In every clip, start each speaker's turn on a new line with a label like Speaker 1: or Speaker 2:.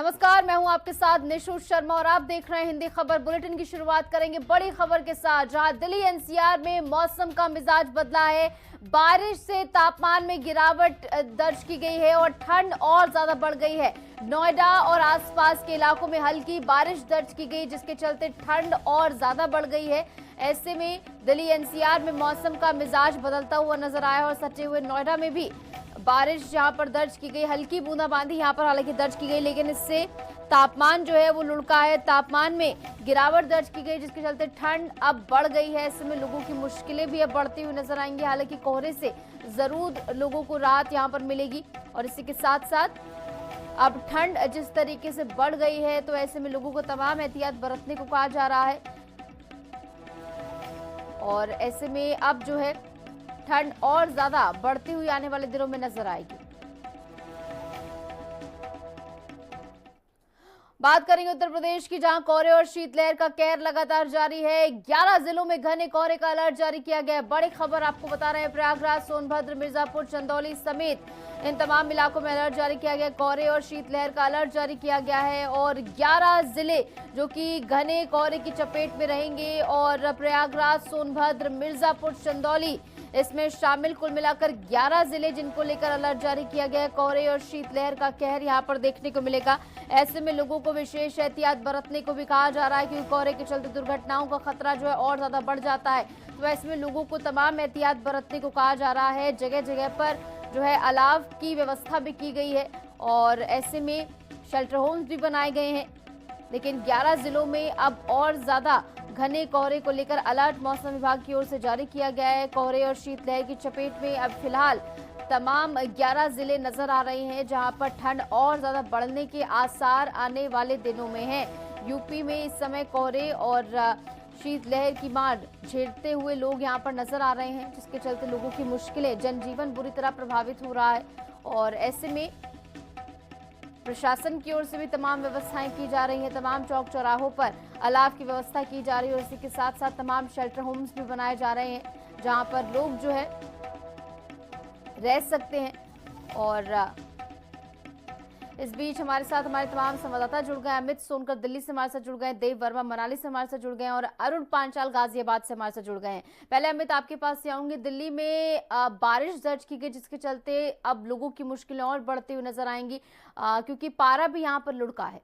Speaker 1: नमस्कार, मैं हूं आपके साथ निशु शर्मा और आप देख रहे हैं हिंदी खबर बुलेटिन की शुरुआत करेंगे बड़ी खबर के साथ, जहां दिल्ली एनसीआर में मौसम का मिजाज बदला है। बारिश से तापमान में गिरावट दर्ज की गई है और ठंड और ज्यादा बढ़ गई है। नोएडा और आसपास के इलाकों में हल्की बारिश दर्ज की गई, जिसके चलते ठंड और ज्यादा बढ़ गई है। ऐसे में दिल्ली एनसीआर में मौसम का मिजाज बदलता हुआ नजर आया और सटे हुए नोएडा में भी बारिश यहां पर दर्ज की गई। हल्की बूंदाबांदी यहां पर हालांकि दर्ज की गई, लेकिन इससे तापमान जो है वो लुढ़का है। तापमान में गिरावट दर्ज की गई, जिसके चलते ठंड अब बढ़ गई है। ऐसे में लोगों की मुश्किलें भी अब बढ़ती हुई नजर आएंगी। हालांकि कोहरे से जरूर लोगों को राहत यहां पर मिलेगी और इसी के साथ साथ अब ठंड जिस तरीके से बढ़ गई है, तो ऐसे में लोगों को तमाम एहतियात बरतने को कहा जा रहा है। और ऐसे में अब जो है ठंड और ज्यादा बढ़ती हुई आने वाले दिनों में नजर आएगी। बात करेंगे उत्तर प्रदेश की, जहां कोहरे और शीतलहर का कहर लगातार जारी है। 11 जिलों में घने कोहरे का अलर्ट जारी किया गया है। बड़ी खबर आपको बता रहे हैं, प्रयागराज, सोनभद्र, मिर्जापुर, चंदौली समेत इन तमाम इलाकों में अलर्ट जारी किया गया है। कोहरे और शीतलहर का अलर्ट जारी किया गया है और 11 जिले जो कि घने कोहरे की चपेट में रहेंगे और प्रयागराज, सोनभद्र, मिर्जापुर, चंदौली इसमें शामिल कुल मिलाकर 11 जिले जिनको लेकर अलर्ट जारी किया गया है। कोहरे और शीतलहर का कहर यहां पर देखने को मिलेगा। ऐसे में लोगों को विशेष एहतियात बरतने को भी कहा जा रहा है, क्योंकि कोहरे के चलते दुर्घटनाओं का खतरा जो है और ज्यादा बढ़ जाता है। तो ऐसे में लोगों को तमाम एहतियात बरतने को कहा जा रहा है। जगह जगह पर जो है अलाव की व्यवस्था भी की गई है और ऐसे में शेल्टर होम्स भी बनाए गए हैं। लेकिन 11 जिलों में अब और ज्यादा घने कोहरे को लेकर अलर्ट मौसम विभाग की ओर से जारी किया गया है। कोहरे और शीतलहर की चपेट में अब फिलहाल तमाम 11 जिले नजर आ रहे हैं, जहां पर ठंड और ज्यादा बढ़ने के आसार आने वाले दिनों में हैं। यूपी में इस समय कोहरे और शीतलहर की मार झेलते हुए लोग यहां पर नजर आ रहे हैं, जिसके चलते लोगों की मुश्किलें, जनजीवन बुरी तरह प्रभावित हो रहा है। और ऐसे में प्रशासन की ओर से भी तमाम व्यवस्थाएं की जा रही हैं। तमाम चौक चौराहों पर अलाव की व्यवस्था की जा रही है और इसी के साथ साथ तमाम शेल्टर होम्स भी बनाए जा रहे हैं, जहां पर लोग जो है रह सकते हैं। और इस बीच हमारे साथ हमारे तमाम संवाददाता जुड़ गए। अमित सोनकर दिल्ली से हमारे साथ जुड़ गए, देव वर्मा मनाली से हमारे साथ जुड़ गए और अरुण पांचाल गाजियाबाद से हमारे साथ जुड़ गए हैं। पहले अमित आपके पास से आऊंगी। दिल्ली में बारिश दर्ज की गई, जिसके चलते अब लोगों की मुश्किलें और बढ़ती हुई नजर आएंगी, क्योंकि पारा भी यहाँ पर लुढ़का है।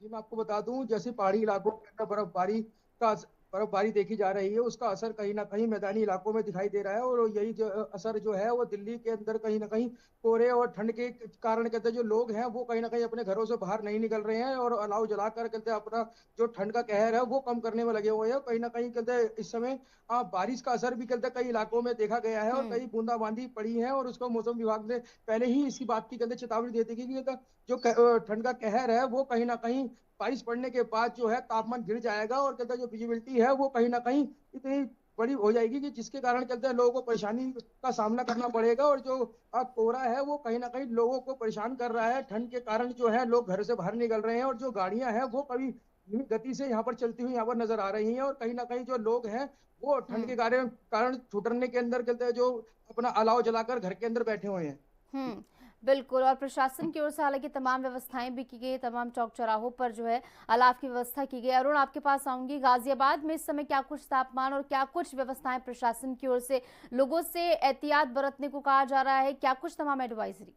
Speaker 2: जी, मैं आपको बता दूं, जैसे पहाड़ी इलाकों के अंदर बर्फबारी देखी जा रही है, उसका असर कहीं ना कहीं मैदानी इलाकों में दिखाई दे रहा है। और यही जो असर जो है वो दिल्ली के अंदर कहीं ना कहीं कोहरे और ठंड के कारण कहते हैं जो लोग हैं वो कहीं ना कहीं अपने घरों से बाहर नहीं निकल रहे हैं और अलाव जलाकर कहते हैं अपना जो ठंड का कहर है वो कम करने में लगे हुए हैं। कहीं ना कहीं कहते हैं इस समय बारिश का असर भी कहते हैं कई इलाकों में देखा गया है और कई बूंदाबांदी पड़ी है। और उसको मौसम विभाग ने पहले ही इसी बात की कहते चेतावनी दी थी कि जो ठंड का कहर है वो कहीं ना कहीं बारिश पड़ने के बाद जो है तापमान गिर जाएगा और कहते हैं जो विजिबिलिटी है वो कहीं ना कहीं इतनी बड़ी हो जाएगी कि जिसके कारण कहते हैं लोगों को परेशानी का सामना करना पड़ेगा। और जो कोहरा है वो कहीं ना कहीं लोगों को परेशान कर रहा है। ठंड के कारण जो है लोग घर से बाहर निकल रहे हैं और जो गाड़ियां हैं वो कभी धीमी गति से यहाँ पर चलती हुई यहाँ पर नजर आ रही हैं। और कहीं ना कहीं जो लोग हैं वो ठंड के कारण ठुठरने के अंदर कहते हैं जो अपना अलाव जलाकर घर के अंदर बैठे हुए हैं।
Speaker 1: बिल्कुल। और प्रशासन की ओर से हालांकि तमाम व्यवस्थाएं भी की गई, तमाम चौक चौराहों पर जो है अलाव की व्यवस्था की गई। अरुण आपके पास आऊंगी। गाजियाबाद में इस समय क्या कुछ तापमान और क्या कुछ व्यवस्थाएं प्रशासन की ओर से लोगों से एहतियात बरतने को कहा जा रहा है, क्या कुछ तमाम एडवाइजरी?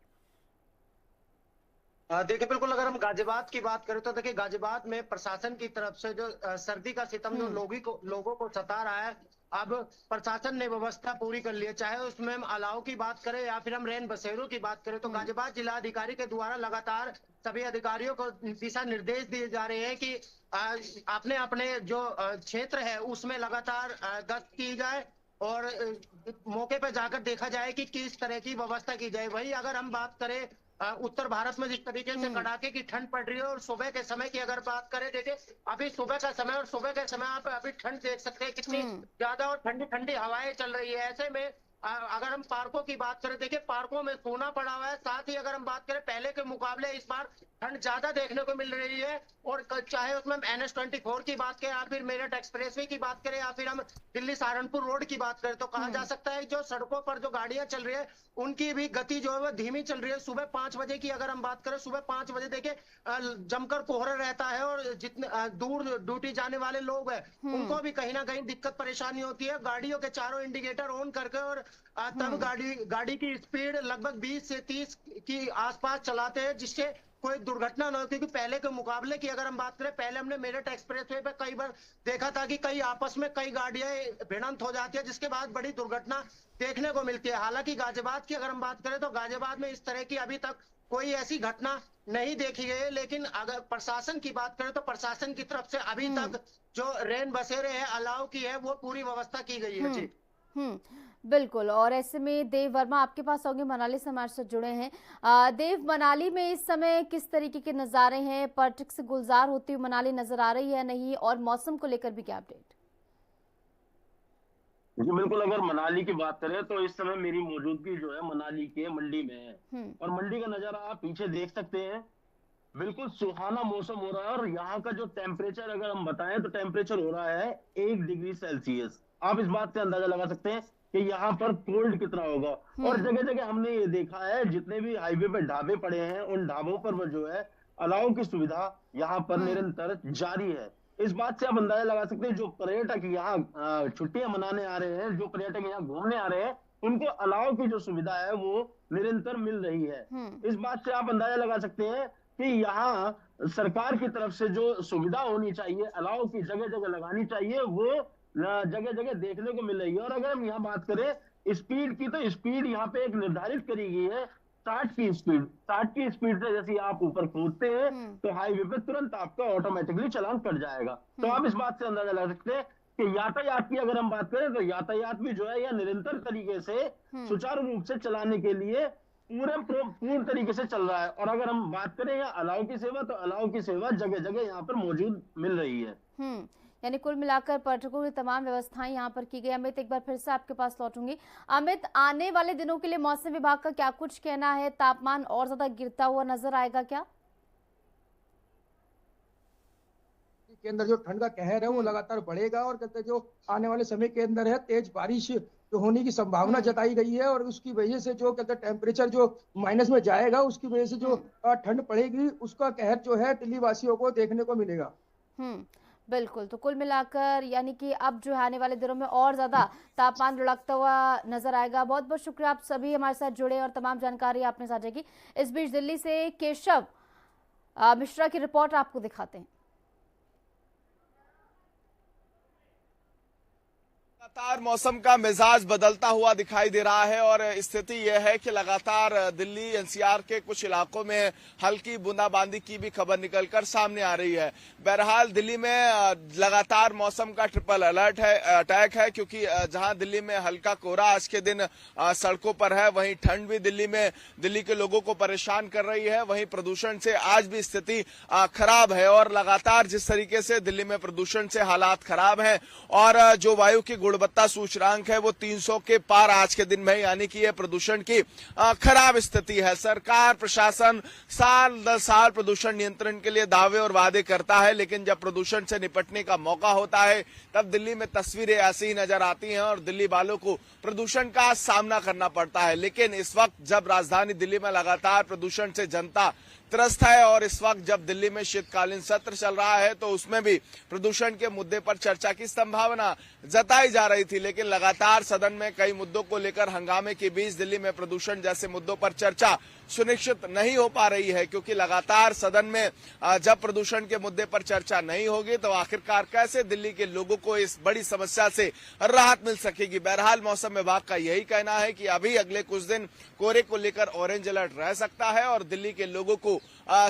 Speaker 3: देखिए, बिल्कुल अगर हम गाजियाबाद की बात करें तो देखिए गाजियाबाद में प्रशासन की तरफ से जो सर्दी का सितम जो लोगों को सता रहा है, अब प्रशासन ने व्यवस्था पूरी कर ली है। चाहे उसमें हम अलाव की बात करें या फिर हम रैन बसेरों की बात करें, तो गाजियाबाद जिलाधिकारी के द्वारा लगातार सभी अधिकारियों को दिशा निर्देश दिए जा रहे हैं कि अपने अपने जो क्षेत्र है उसमें लगातार गश्त की जाए और मौके पर जाकर देखा जाए कि किस तरह की व्यवस्था की जाए। वही अगर हम बात करें उत्तर भारत में जिस तरीके से कड़ाके की ठंड पड़ रही है और सुबह के समय की अगर बात करें, देखिए अभी सुबह का समय और सुबह के समय आप अभी ठंड देख सकते हैं कितनी ज्यादा और ठंडी ठंडी हवाएं चल रही है। ऐसे में अगर हम पार्कों की बात करें, देखिए पार्कों में सोना पड़ा हुआ है। साथ ही अगर हम बात करें पहले के मुकाबले इस बार ठंड ज्यादा देखने को मिल रही है। और चाहे उसमें हम NH-24 की बात करें या फिर मेरठ एक्सप्रेसवे की बात करें या फिर हम दिल्ली सहारनपुर रोड की बात करें, तो कहा जा सकता है जो सड़कों पर जो गाड़ियां चल रही है उनकी भी गति जो है वो धीमी चल रही है। सुबह 5 बजे की अगर हम बात करें, सुबह 5 बजे देखिए जमकर कोहरा रहता है और जितने दूर ड्यूटी जाने वाले लोग हैं उनको भी कहीं ना कहीं दिक्कत परेशानी होती है। गाड़ियों के चारों इंडिकेटर ऑन करके और तब गाड़ी की स्पीड लगभग 20 से 30 की आसपास चलाते हैं, जिससे कोई दुर्घटना न हो। क्योंकि पहले के मुकाबले की अगर हम बात करें, पहले हमने मेरठ एक्सप्रेसवे पे कई बार देखा था कि कई आपस में कई गाड़ियां भिड़ंत हो जाती है, जिसके बाद बड़ी दुर्घटना देखने को मिलती है। हालांकि गाजियाबाद की अगर हम बात करें तो गाजियाबाद में इस तरह की अभी तक कोई ऐसी घटना नहीं देखी गई है। लेकिन अगर प्रशासन की बात करें तो प्रशासन की तरफ से अभी तक जो रैन बसेरे है अलाव की है वो पूरी व्यवस्था की गई है। जी
Speaker 1: बिल्कुल। और ऐसे में देव वर्मा आपके पास होंगे, मनाली से हमारे साथ जुड़े हैं। देव, मनाली में इस समय किस तरीके के नज़ारे हैं? पर्यटक से गुलजार होती हुई मनाली नजर आ रही है नहीं? और मौसम को लेकर भी क्या अपडेट?
Speaker 4: जी बिल्कुल, अगर मनाली की बात करें तो इस समय मेरी मौजूदगी जो है मनाली के मंडी में है और मंडी का नजारा आप पीछे देख सकते हैं। बिल्कुल सुहाना मौसम हो रहा है और यहाँ का जो टेम्परेचर अगर हम बताएं तो टेम्परेचर हो रहा है 1 डिग्री सेल्सियस। आप इस बात से अंदाजा लगा सकते हैं कि यहाँ पर कोल्ड कितना होगा। और जगह जगह हमने ये देखा है जितने भी हाईवे पे ढाबे पड़े हैं उन ढाबों पर वो जो है अलाव की सुविधा यहाँ पर निरंतर जारी है। इस बात से आप अंदाजा लगा सकते हैं जो पर्यटक यहाँ छुट्टियां मनाने आ रहे हैं, जो पर्यटक यहाँ घूमने आ रहे हैं, उनको अलाव की जो सुविधा है वो निरंतर मिल रही है। इस बात से आप अंदाजा लगा सकते हैं कि यहाँ सरकार की तरफ से जो सुविधा होनी चाहिए अलाव की जगह जगह लगानी चाहिए वो जगह जगह देखने को मिल रही है। और अगर हम यहाँ बात करें स्पीड की तो स्पीड यहाँ पे एक निर्धारित करी गई है 60 की स्पीड। 60 की स्पीड से जैसे आप ऊपर कूदते हैं तो हाईवे पे तुरंत आपका ऑटोमेटिकली चालान कट जाएगा। तो आप इस बात से अंदाजा लगा सकते हैं कि यातायात की अगर हम बात करें तो यातायात भी जो है यह निरंतर तरीके से सुचारू रूप से चलाने के लिए पूर्ण तरीके से चल रहा है। और अगर हम बात करें यहाँ अलाव की सेवा तो अलाव की सेवा जगह जगह यहाँ पर मौजूद मिल रही है।
Speaker 1: यानी कुल मिलाकर पर्यटकों की तमाम व्यवस्थाएं यहाँ पर की गई। अमित, एक बार फिर से आपके पास लौटूंगी। अमित, आने वाले दिनों के लिए मौसम विभाग का क्या कुछ कहना है? तापमान और ज्यादा गिरता हुआ नजर आएगा क्या?
Speaker 2: के अंदर जो ठंड का कहर है वो लगातार बढ़ेगा और कहते जो आने वाले समय के अंदर है तेज बारिश जो होने की संभावना जताई गई है। और उसकी वजह से जो कहते टेम्परेचर जो माइनस में जाएगा उसकी वजह से जो ठंड पड़ेगी उसका कहर जो है दिल्ली वासियों को देखने को मिलेगा।
Speaker 1: बिल्कुल। तो कुल मिलाकर यानी कि अब जो है आने वाले दिनों में और ज्यादा तापमान लुढ़कता हुआ नजर आएगा। बहुत बहुत शुक्रिया, आप सभी हमारे साथ जुड़े और तमाम जानकारी आपने साझा की। इस बीच दिल्ली से केशव मिश्रा की रिपोर्ट आपको दिखाते हैं।
Speaker 5: लगातार मौसम का मिजाज बदलता हुआ दिखाई दे रहा है और स्थिति यह है कि लगातार दिल्ली एनसीआर के कुछ इलाकों में हल्की बूंदाबांदी की भी खबर निकलकर सामने आ रही है। बहरहाल दिल्ली में लगातार मौसम का ट्रिपल अलर्ट है, अटैक है, क्योंकि जहां दिल्ली में हल्का कोहरा आज के दिन सड़कों पर है, वहीं ठंड भी दिल्ली के लोगों को परेशान कर रही है। वहीं प्रदूषण से आज भी स्थिति खराब है और लगातार जिस तरीके से दिल्ली में प्रदूषण से हालात खराब है और जो वायु की गुणवत्ता सूचकांक है वो 300 के पार आज के दिन में, यानी कि ये प्रदूषण की खराब स्थिति है। सरकार प्रशासन साल दर साल प्रदूषण नियंत्रण के लिए दावे और वादे करता है, लेकिन जब प्रदूषण से निपटने का मौका होता है तब दिल्ली में तस्वीरें ऐसी ही नजर आती हैं और दिल्ली वालों को प्रदूषण का सामना करना पड़ता है। लेकिन इस वक्त जब राजधानी दिल्ली में लगातार प्रदूषण से जनता त्रस्त है और इस वक्त जब दिल्ली में शीतकालीन सत्र चल रहा है तो उसमें भी प्रदूषण के मुद्दे पर चर्चा की संभावना जताई जा रही थी, लेकिन लगातार सदन में कई मुद्दों को लेकर हंगामे के बीच दिल्ली में प्रदूषण जैसे मुद्दों पर चर्चा सुनिश्चित नहीं हो पा रही है। क्योंकि लगातार सदन में जब प्रदूषण के मुद्दे पर चर्चा नहीं होगी तो आखिरकार कैसे दिल्ली के लोगों को इस बड़ी समस्या से राहत मिल सकेगी। बहरहाल मौसम विभाग का यही कहना है कि अभी अगले कुछ दिन कोहरे को लेकर ऑरेंज अलर्ट रह सकता है और दिल्ली के लोगों को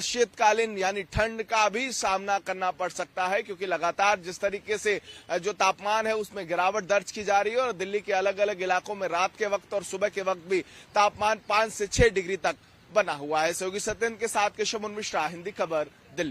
Speaker 5: शीतकालीन यानी ठंड का भी सामना करना पड़ सकता है, क्योंकि लगातार जिस तरीके से जो तापमान है उसमें गिरावट दर्ज की जा रही है और दिल्ली के अलग अलग इलाकों में रात के वक्त और सुबह के वक्त भी तापमान 5 से 6 डिग्री तक बना हुआ है। सहयोगी सत्येंद्र के साथ केशव मिश्रा, हिंदी खबर, दिल्ली।